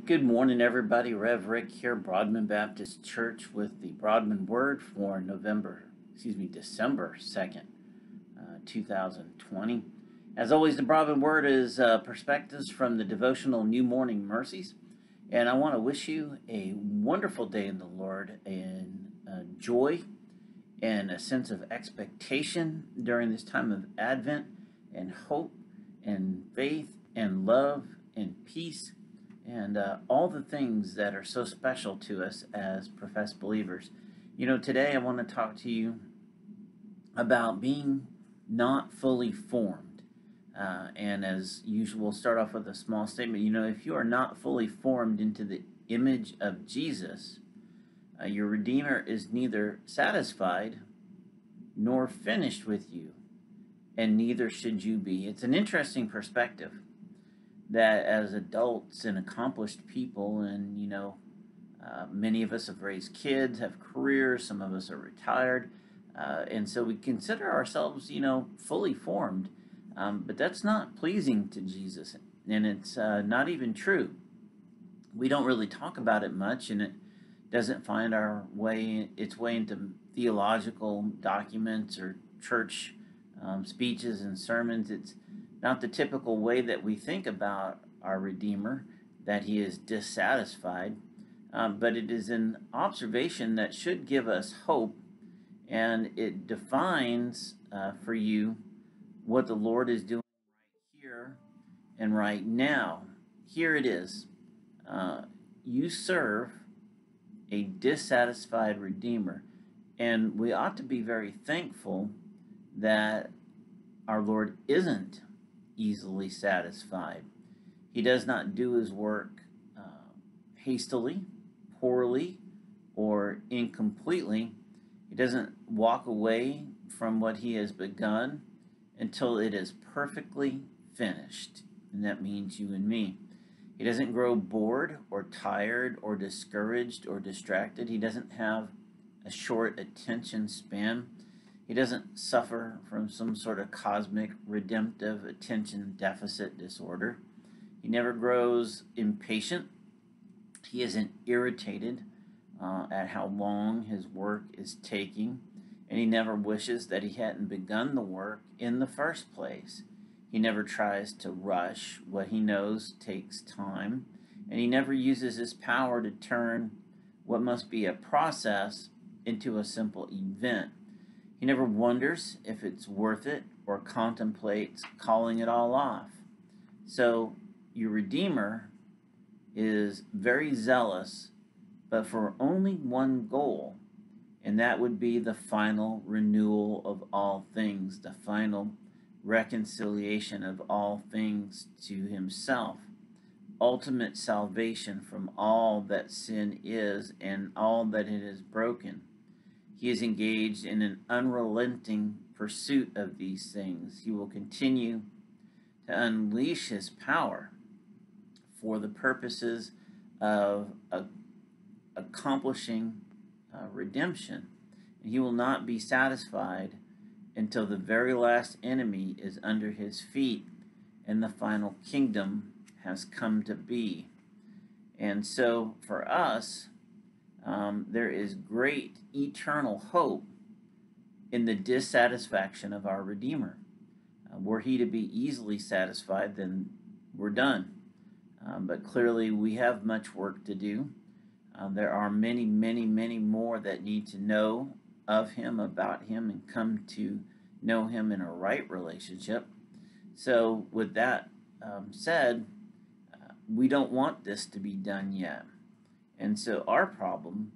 Good morning, everybody. Rev Rick here, Broadman Baptist Church, with the Broadman Word for December 2nd, 2020. As always, the Broadman Word is perspectives from the devotional New Morning Mercies. And I want to wish you a wonderful day in the Lord, and joy and a sense of expectation during this time of Advent, and hope and faith and love and peace, and all the things that are so special to us as professed believers. You know, today I want to talk to you about being not fully formed. And as usual, we'll start off with a small statement. You know, if you are not fully formed into the image of Jesus, your Redeemer is neither satisfied nor finished with you, and neither should you be. It's an interesting perspective that as adults and accomplished people, and many of us have raised kids, have careers, some of us are retired, and so we consider ourselves, fully formed, but that's not pleasing to Jesus, and it's not even true. We don't really talk about it much, and it doesn't find its way into theological documents or church speeches and sermons. It's not the typical way that we think about our Redeemer, that he is dissatisfied, but it is an observation that should give us hope, and it defines for you what the Lord is doing right here and right now. Here it is. You serve a dissatisfied Redeemer, and we ought to be very thankful that our Lord isn't easily satisfied. He does not do his work hastily, poorly, or incompletely. He doesn't walk away from what he has begun until it is perfectly finished, and that means you and me. He doesn't grow bored or tired or discouraged or distracted. He doesn't have a short attention span. He doesn't suffer from some sort of cosmic redemptive attention deficit disorder. He never grows impatient. He isn't irritated at how long his work is taking, and he never wishes that he hadn't begun the work in the first place. He never tries to rush what he knows takes time, and he never uses his power to turn what must be a process into a simple event. He never wonders if it's worth it or contemplates calling it all off. So your Redeemer is very zealous, but for only one goal, and that would be the final renewal of all things, the final reconciliation of all things to himself, ultimate salvation from all that sin is and all that it has broken. He is engaged in an unrelenting pursuit of these things. He will continue to unleash his power for the purposes of accomplishing redemption. And he will not be satisfied until the very last enemy is under his feet and the final kingdom has come to be. And so for us, there is great eternal hope in the dissatisfaction of our Redeemer. Were he to be easily satisfied, then we're done. But clearly we have much work to do. There are many, many, many more that need to know of him, about him, and come to know him in a right relationship. So with that said, we don't want this to be done yet. And so our problem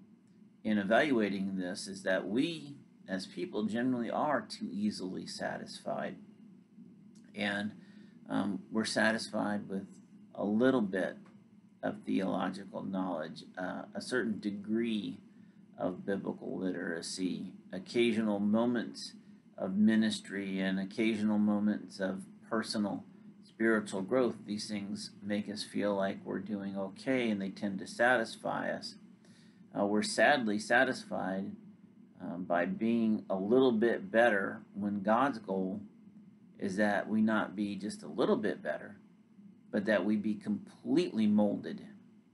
in evaluating this is that we, as people, generally are too easily satisfied. And we're satisfied with a little bit of theological knowledge, a certain degree of biblical literacy, occasional moments of ministry, and occasional moments of personal spiritual growth. These things make us feel like we're doing okay, and they tend to satisfy us. We're sadly satisfied by being a little bit better, when God's goal is that we not be just a little bit better, but that we be completely molded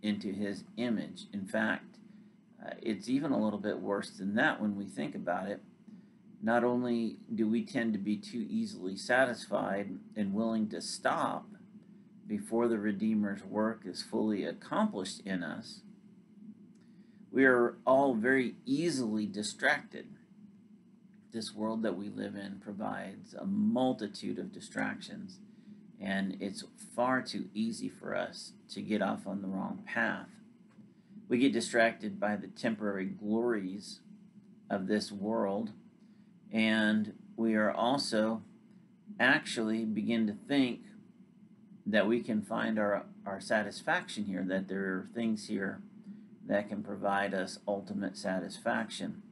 into his image. In fact, it's even a little bit worse than that when we think about it. Not only do we tend to be too easily satisfied and willing to stop before the Redeemer's work is fully accomplished in us, we are all very easily distracted. This world that we live in provides a multitude of distractions, and it's far too easy for us to get off on the wrong path. We get distracted by the temporary glories of this world, and we are also actually begin to think that we can find our satisfaction here, that there are things here that can provide us ultimate satisfaction.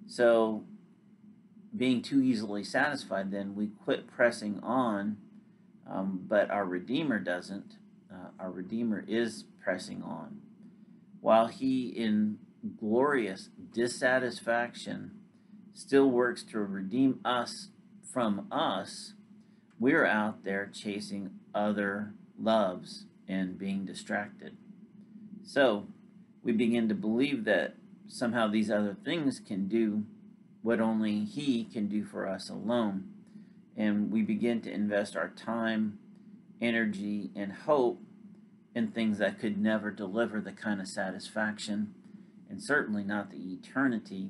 So being too easily satisfied, then we quit pressing on, but our Redeemer doesn't. Our Redeemer is pressing on. While he, in glorious dissatisfaction, still works to redeem us from us, we're out there chasing other loves and being distracted. So we begin to believe that somehow these other things can do what only he can do for us alone. And we begin to invest our time, energy, and hope in things that could never deliver the kind of satisfaction, and certainly not the eternity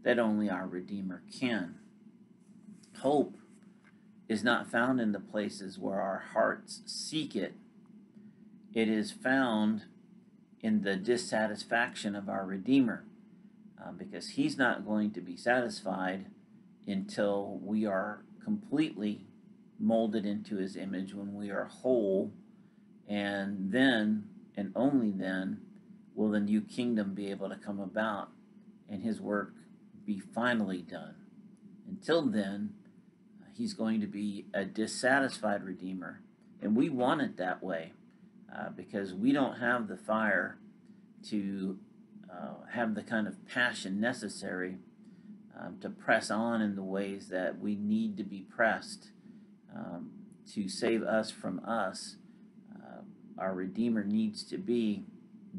that only our Redeemer can. Hope is not found in the places where our hearts seek it. It is found in the dissatisfaction of our Redeemer, because he's not going to be satisfied until we are completely molded into his image, when we are whole, and then, and only then, will the new kingdom be able to come about and his work be finally done. Until then, he's going to be a dissatisfied Redeemer, and we want it that way, because we don't have the fire to have the kind of passion necessary to press on in the ways that we need to be pressed to save us from us. Our Redeemer needs to be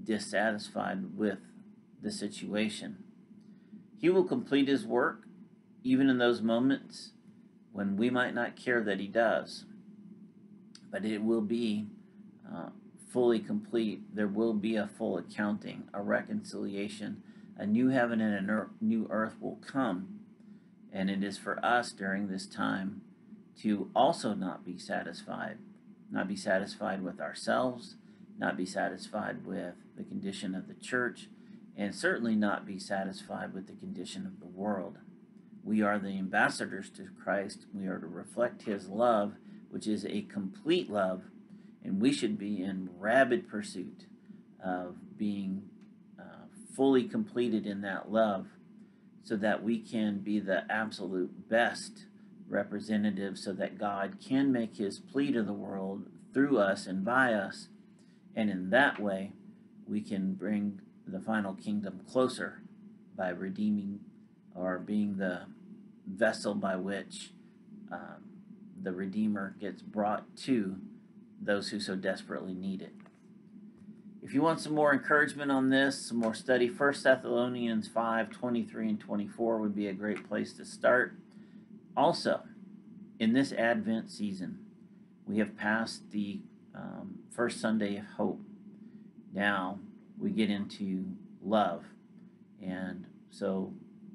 dissatisfied with the situation. He will complete his work even in those moments when we might not care that he does, but it will be fully complete. There will be a full accounting, a reconciliation. A new heaven and a new earth will come, and it is for us during this time to also not be satisfied with ourselves, not be satisfied with the condition of the church, and certainly not be satisfied with the condition of the world. We are the ambassadors to Christ. We are to reflect his love, which is a complete love, and we should be in rabid pursuit of being fully completed in that love, so that we can be the absolute best representative, so that God can make his plea to the world through us and by us, and in that way we can bring the final kingdom closer by redeeming, or being the vessel by which the Redeemer gets brought to those who so desperately need it. If you want some more encouragement on this, some more study, 1 Thessalonians 5:23 and 24 would be a great place to start. Also, in this Advent season, we have passed the first Sunday of hope. Now we get into love. And so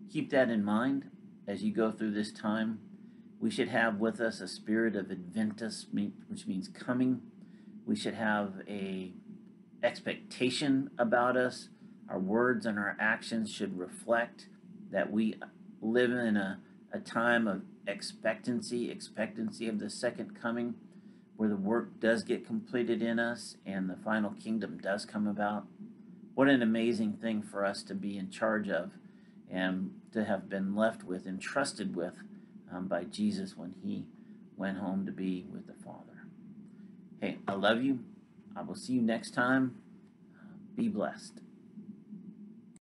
keep that in mind as you go through this time. We should have with us a spirit of Adventus, which means coming. We should have a expectation about us. Our words and our actions should reflect that we live in a time of expectancy of the second coming, where the work does get completed in us and the final kingdom does come about. What an amazing thing for us to be in charge of and to have been left with, entrusted with by Jesus when he went home to be with the Father. Hey, I love you. I will see you next time. Be blessed.